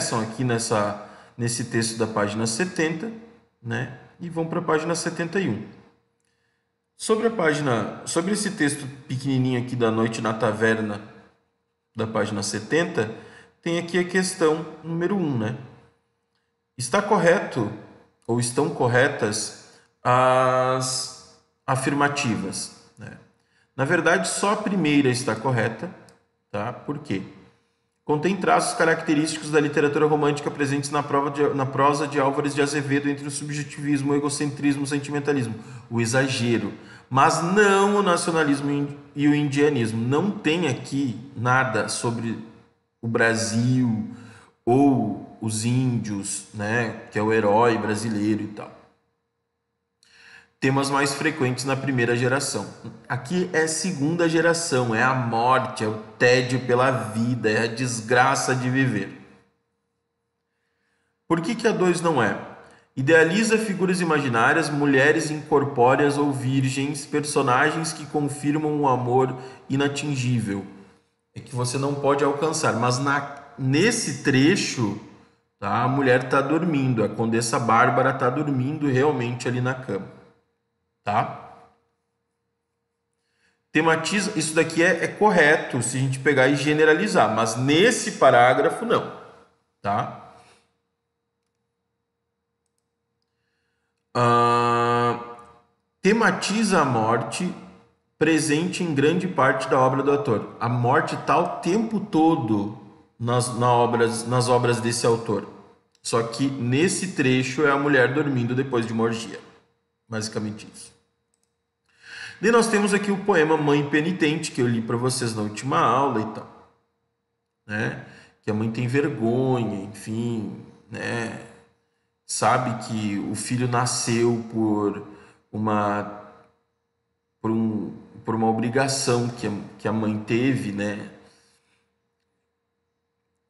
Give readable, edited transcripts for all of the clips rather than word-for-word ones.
começam aqui nesse texto da página 70, né? E vão para a página 71. Sobre esse texto pequenininho aqui da Noite na Taverna, da página 70, tem aqui a questão número 1, né? Está correto ou estão corretas as afirmativas, né? Na verdade, só a primeira está correta, tá? Por quê? Contém traços característicos da literatura romântica presentes na prosa de Álvares de Azevedo entre o subjetivismo, o egocentrismo, o sentimentalismo, o exagero, mas não o nacionalismo e o indianismo. Não tem aqui nada sobre o Brasil ou os índios, né, que é o herói brasileiro e tal. Temas mais frequentes na primeira geração. Aqui é segunda geração, é a morte, é o tédio pela vida, é a desgraça de viver. Por que a 2 não é? Idealiza figuras imaginárias, mulheres incorpóreas ou virgens, personagens que confirmam um amor inatingível. É que você não pode alcançar, mas nesse trecho, tá, a mulher está dormindo, a Condessa Bárbara está dormindo realmente ali na cama. Tá? Tematiza, isso daqui é correto se a gente pegar e generalizar, mas nesse parágrafo não, tá? Tematiza a morte presente em grande parte da obra do autor. A morte está o tempo todo nas obras desse autor. Só que nesse trecho é a mulher dormindo depois de uma orgia. Basicamente isso. E nós temos aqui o poema Mãe Penitente, que eu li para vocês na última aula e tal, né? Que a mãe tem vergonha, enfim, né? Sabe que o filho nasceu por uma obrigação que a mãe teve, né?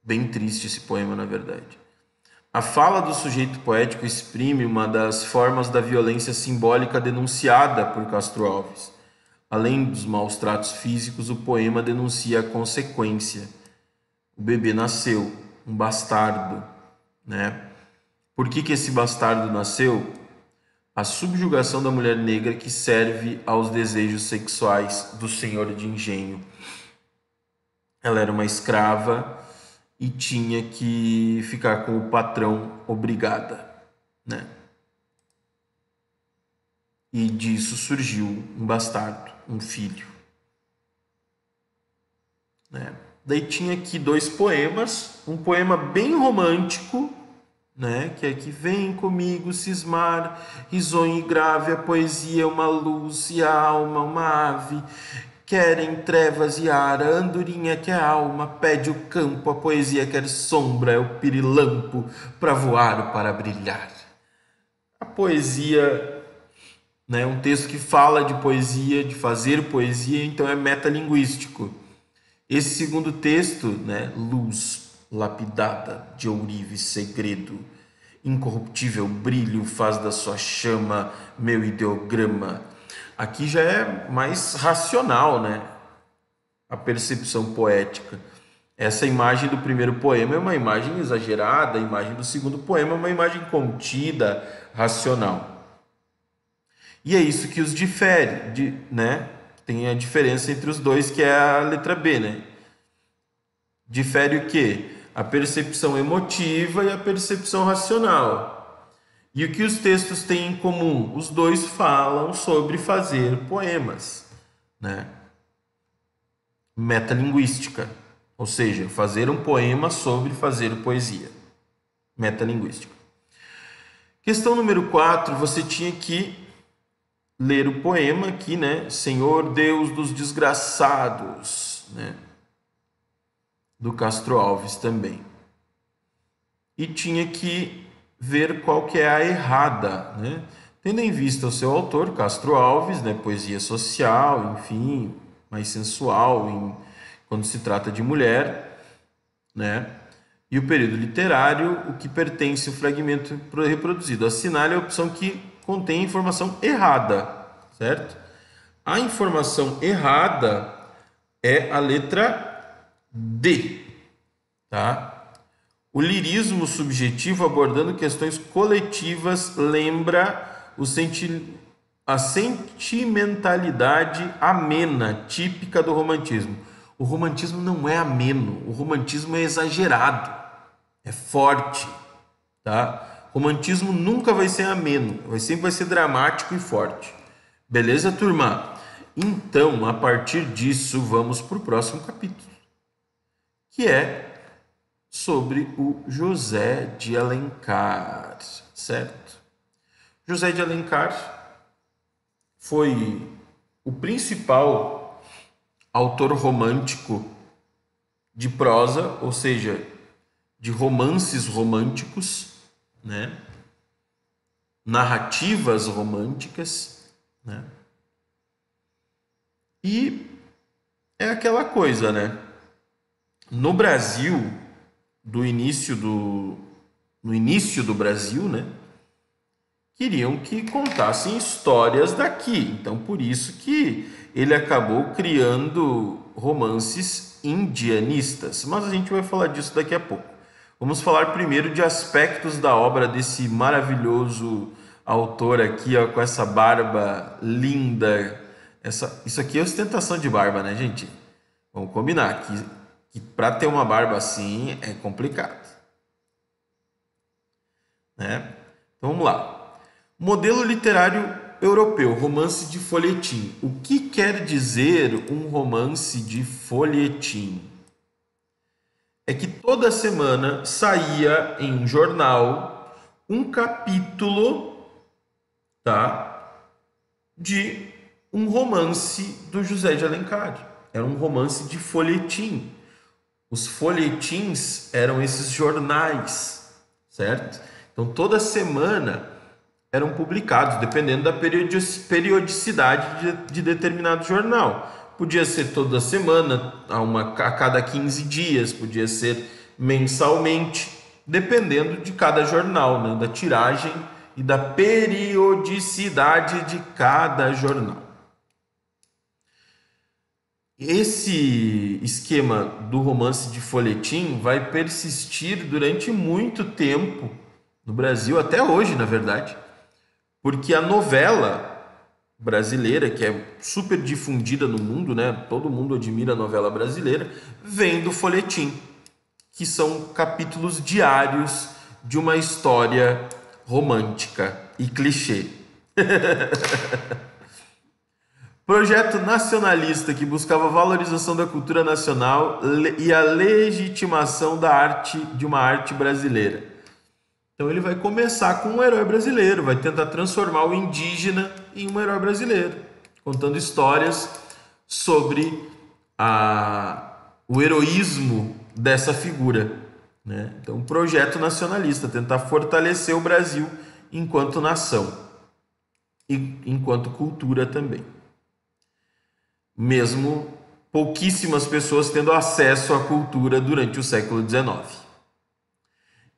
Bem triste esse poema, na verdade. A fala do sujeito poético exprime uma das formas da violência simbólica denunciada por Castro Alves. Além dos maus tratos físicos, o poema denuncia a consequência. O bebê nasceu, um bastardo, né? Por que esse bastardo nasceu? A subjugação da mulher negra que serve aos desejos sexuais do senhor de engenho. Ela era uma escrava e tinha que ficar com o patrão obrigada, né? E disso surgiu um bastardo, um filho, né? Daí tinha aqui 2 poemas, um poema bem romântico, né? Que é que vem comigo cismar, risonho e grave, a poesia é uma luz e a alma uma ave. Querem trevas e ar, a andorinha que é alma, pede o campo, a poesia quer sombra, é o pirilampo para voar, para brilhar. A poesia, né, um texto que fala de poesia, de fazer poesia, então é metalinguístico. Esse segundo texto, né, luz lapidada de ourive segredo, incorruptível brilho faz da sua chama meu ideograma. Aqui já é mais racional, né? A percepção poética. Essa imagem do primeiro poema é uma imagem exagerada, a imagem do segundo poema é uma imagem contida, racional. E é isso que os difere, né? Tem a diferença entre os dois, que é a letra B, né? Difere o quê? A percepção emotiva e a percepção racional. E o que os textos têm em comum? Os dois falam sobre fazer poemas, né? Metalinguística, ou seja, fazer um poema sobre fazer poesia. Metalinguística. Questão número 4, você tinha que ler o poema aqui, né? Senhor Deus dos desgraçados, né? Do Castro Alves também. E tinha que ver qual que é a errada, né? Tendo em vista o seu autor, Castro Alves, né? Poesia social, enfim, mais sensual quando se trata de mulher, né? E o período literário, o que pertence ao fragmento reproduzido. Assinale a opção que contém informação errada, certo? A informação errada é a letra D, tá? O lirismo subjetivo, abordando questões coletivas, lembra a sentimentalidade amena, típica do romantismo. O romantismo não é ameno, o romantismo é exagerado, é forte, tá? O romantismo nunca vai ser ameno, sempre vai ser dramático e forte. Beleza, turma? Então, a partir disso, vamos para o próximo capítulo, que é sobre o José de Alencar, certo? José de Alencar foi o principal autor romântico de prosa, ou seja, de romances românticos, né? Narrativas românticas, né? E é aquela coisa, né? No Brasil, no início do Brasil, né? Queriam que contassem histórias daqui. Então, por isso que ele acabou criando romances indianistas. Mas a gente vai falar disso daqui a pouco. Vamos falar primeiro de aspectos da obra desse maravilhoso autor aqui, ó, com essa barba linda. Isso aqui é ostentação de barba, né, gente? Vamos combinar que para ter uma barba assim é complicado, né? Então vamos lá. Modelo literário europeu, romance de folhetim. O que quer dizer um romance de folhetim? É que toda semana saía em um jornal um capítulo, tá, de um romance do José de Alencar. Era um romance de folhetim. Os folhetins eram esses jornais, certo? Então toda semana eram publicados, dependendo da periodicidade de determinado jornal. Podia ser toda semana, a cada 15 dias, podia ser mensalmente, dependendo de cada jornal, né? Da tiragem e da periodicidade de cada jornal. Esse esquema do romance de folhetim vai persistir durante muito tempo no Brasil, até hoje, na verdade, porque a novela brasileira, que é super difundida no mundo, né? Todo mundo admira a novela brasileira, vem do folhetim, que são capítulos diários de uma história romântica e clichê. Projeto nacionalista que buscava a valorização da cultura nacional e a legitimação da arte, de uma arte brasileira. Então ele vai começar com um herói brasileiro, vai tentar transformar o indígena em um herói brasileiro, contando histórias sobre o heroísmo dessa figura, né? Então, um projeto nacionalista, tentar fortalecer o Brasil enquanto nação e enquanto cultura também. Mesmo pouquíssimas pessoas tendo acesso à cultura durante o século XIX.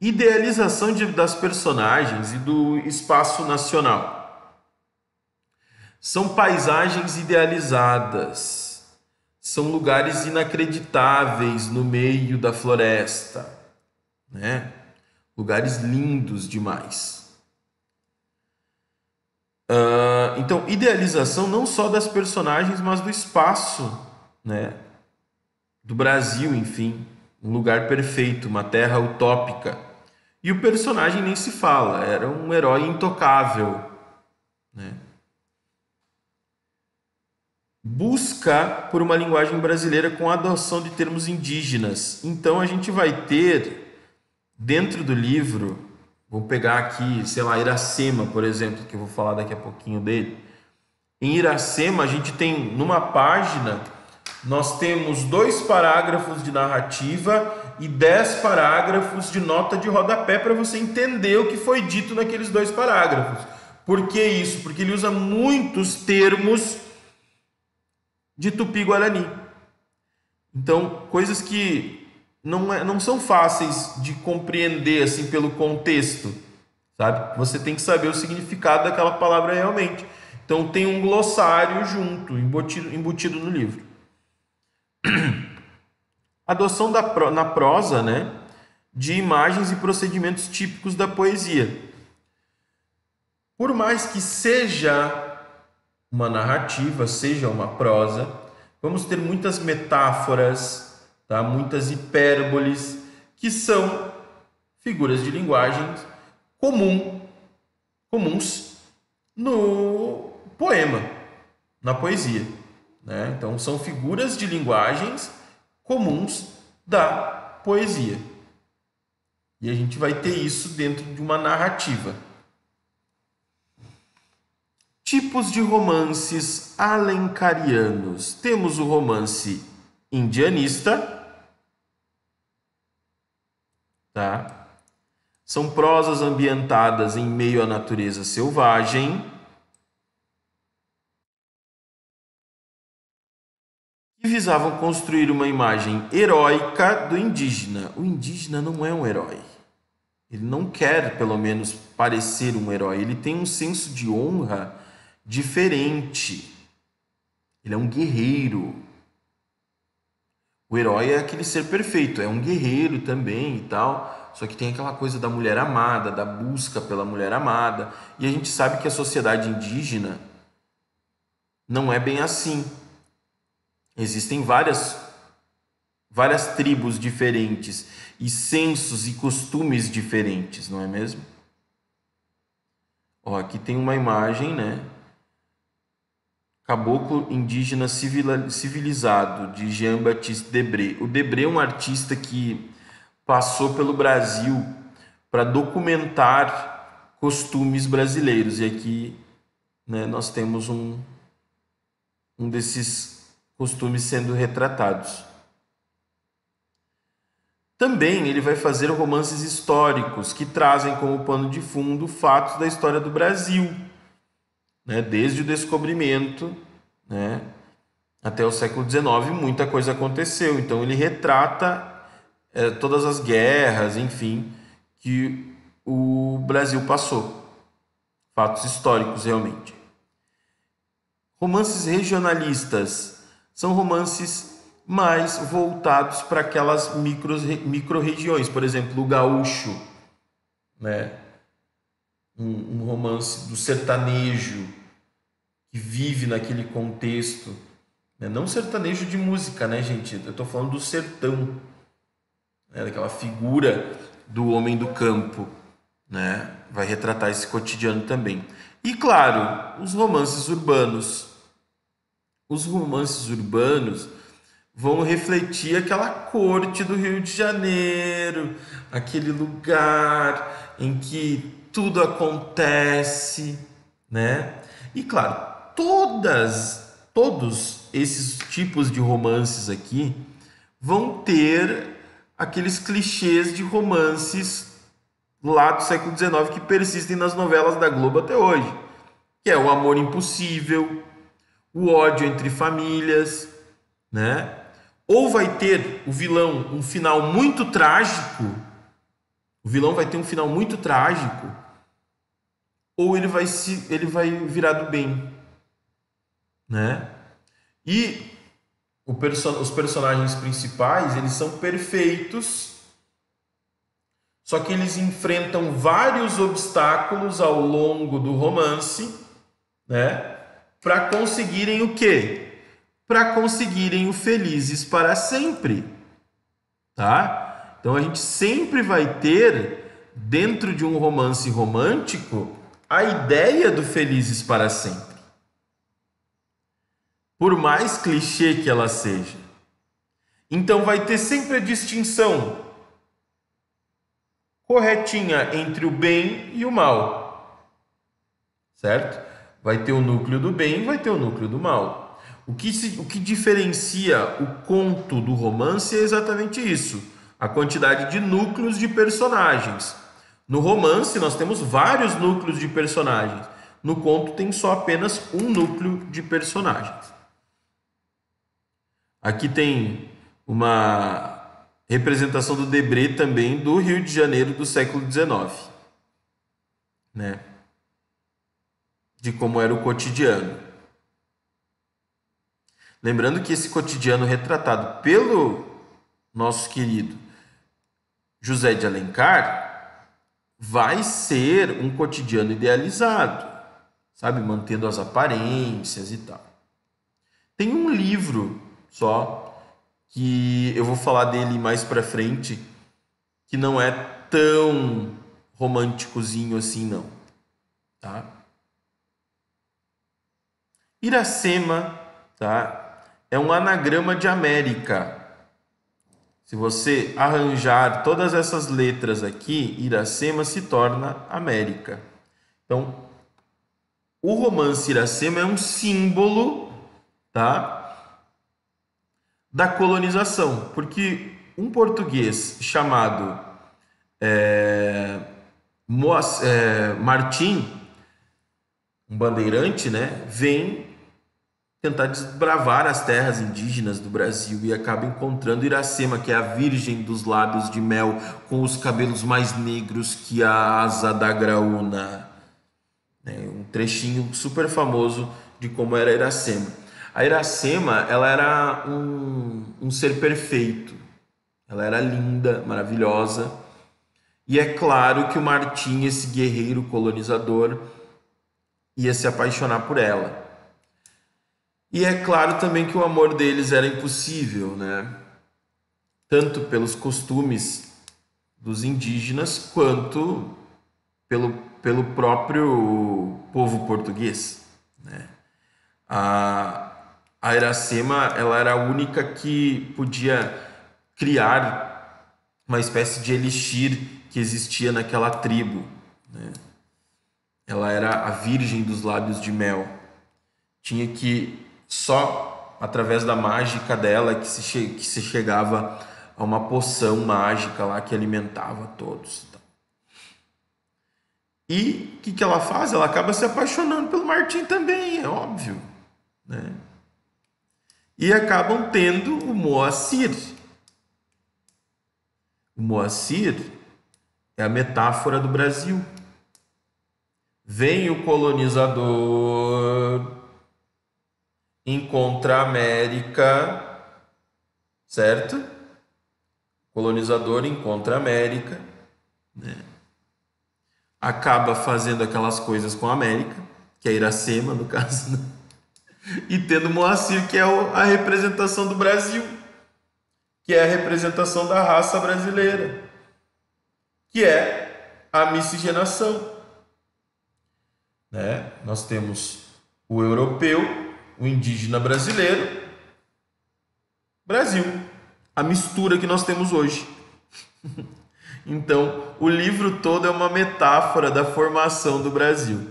Idealização das personagens e do espaço nacional. São paisagens idealizadas, são lugares inacreditáveis no meio da floresta, né? Lugares lindos demais. Então, idealização não só das personagens, mas do espaço, né? Do Brasil, enfim, um lugar perfeito, uma terra utópica. E o personagem nem se fala, era um herói intocável, né? Busca por uma linguagem brasileira com a adoção de termos indígenas. Então a gente vai ter dentro do livro, vou pegar aqui, sei lá, Iracema, por exemplo, que eu vou falar daqui a pouquinho dele. Em Iracema, a gente tem, numa página, nós temos 2 parágrafos de narrativa e 10 parágrafos de nota de rodapé para você entender o que foi dito naqueles 2 parágrafos. Por que isso? Porque ele usa muitos termos de Tupi-Guarani. Então, coisas que não são fáceis de compreender assim pelo contexto, sabe? Você tem que saber o significado daquela palavra realmente. Então tem um glossário junto, embutido no livro. Adoção na prosa, né, de imagens e procedimentos típicos da poesia. Por mais que seja uma narrativa, seja uma prosa, vamos ter muitas metáforas, tá? Muitas hipérboles, que são figuras de linguagem comuns no poema, na poesia, né? Então são figuras de linguagens comuns da poesia. E a gente vai ter isso dentro de uma narrativa. Tipos de romances alencarianos. Temos o romance indianista, tá? São prosas ambientadas em meio à natureza selvagem, que visavam construir uma imagem heróica do indígena. O indígena não é um herói. Ele não quer, pelo menos, parecer um herói. Ele tem um senso de honra diferente. Ele é um guerreiro. O herói é aquele ser perfeito, é um guerreiro também e tal. Só que tem aquela coisa da mulher amada, da busca pela mulher amada. E a gente sabe que a sociedade indígena não é bem assim. Existem várias tribos diferentes e sensos e costumes diferentes, não é mesmo? Ó, aqui tem uma imagem, né? Caboclo indígena civilizado, de Jean-Baptiste Debré. O Debré é um artista que passou pelo Brasil para documentar costumes brasileiros. E aqui, né, nós temos um desses costumes sendo retratados. Também ele vai fazer romances históricos que trazem como pano de fundo fatos da história do Brasil, né? Desde o descobrimento, né, até o século XIX, muita coisa aconteceu. Então ele retrata todas as guerras, enfim, que o Brasil passou. Fatos históricos, realmente. Romances regionalistas são romances mais voltados para aquelas micro-regiões. Por exemplo, o gaúcho, né? Um romance do sertanejo que vive naquele contexto, né? Não sertanejo de música, né, gente? Eu estou falando do sertão, né? Daquela figura do homem do campo, né? Vai retratar esse cotidiano também. E claro, os romances urbanos. Os romances urbanos vão refletir aquela corte do Rio de Janeiro, aquele lugar em que tudo acontece, né? E claro, todos esses tipos de romances aqui vão ter aqueles clichês de romances lá do século XIX que persistem nas novelas da Globo até hoje, que é o amor impossível, o ódio entre famílias, né? Ou vai ter o vilão um final muito trágico, o vilão vai ter um final muito trágico, ou ele vai virar do bem, né? E os personagens principais, eles são perfeitos, só que eles enfrentam vários obstáculos ao longo do romance, né? Para conseguirem o quê? Para conseguirem o felizes para sempre, tá? Então a gente sempre vai ter, dentro de um romance romântico, a ideia do felizes para sempre. Por mais clichê que ela seja. Então vai ter sempre a distinção corretinha entre o bem e o mal, certo? Vai ter o núcleo do bem, vai ter o núcleo do mal. O que diferencia o conto do romance é exatamente isso: a quantidade de núcleos de personagens. No romance nós temos vários núcleos de personagens. No conto tem só apenas um núcleo de personagens. Aqui tem uma representação do Debré também do Rio de Janeiro do século XIX, né? De como era o cotidiano. Lembrando que esse cotidiano retratado pelo nosso querido José de Alencar vai ser um cotidiano idealizado, sabe, mantendo as aparências e tal. Tem um livro só que eu vou falar dele mais pra frente, que não é tão românticozinho assim não, tá? Iracema, tá? É um anagrama de América. Se você arranjar todas essas letras aqui, Iracema se torna América. Então, o romance Iracema é um símbolo, tá, da colonização, porque um português chamado Martim, um bandeirante, né, vem tentar desbravar as terras indígenas do Brasil e acaba encontrando Iracema, que é a virgem dos lábios de mel, com os cabelos mais negros que a asa da graúna. Um trechinho super famoso de como era Iracema. A Iracema, ela era um ser perfeito. Ela era linda, maravilhosa. E é claro que o Martim, esse guerreiro colonizador, ia se apaixonar por ela. E é claro também que o amor deles era impossível, né? Tanto pelos costumes dos indígenas, quanto pelo próprio povo português, né? A Iracema, ela era a única que podia criar uma espécie de elixir que existia naquela tribo, né? Ela era a virgem dos lábios de mel. Tinha que só através da mágica dela que se chegava a uma poção mágica lá que alimentava todos. E o que ela faz? Ela acaba se apaixonando pelo Martim também, é óbvio, né? E acabam tendo o Moacir. O Moacir é a metáfora do Brasil. Vem o colonizador, encontra a América, certo? O colonizador encontra a América, né? Acaba fazendo aquelas coisas com a América, que é Iracema, no caso, né? E tendo Moacir, que é a representação do Brasil, que é a representação da raça brasileira, que é a miscigenação, né? Nós temos o europeu, o indígena brasileiro, Brasil, a mistura que nós temos hoje. Então, o livro todo é uma metáfora da formação do Brasil.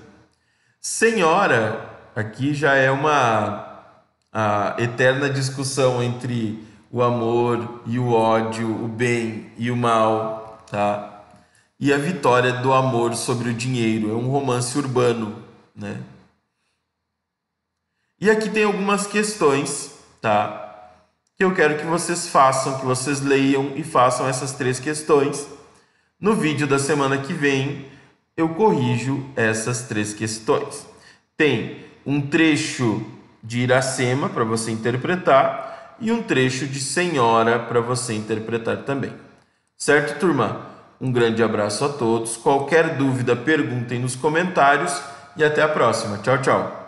Senhora, aqui já é a eterna discussão entre o amor e o ódio, o bem e o mal, tá? E a vitória do amor sobre o dinheiro. É um romance urbano, né? E aqui tem algumas questões, tá? Que eu quero que vocês façam, que vocês leiam e façam essas 3 questões. No vídeo da semana que vem, eu corrijo essas 3 questões. Tem um trecho de Iracema para você interpretar e um trecho de Senhora para você interpretar também. Certo, turma? Um grande abraço a todos. Qualquer dúvida, perguntem nos comentários e até a próxima. Tchau, tchau.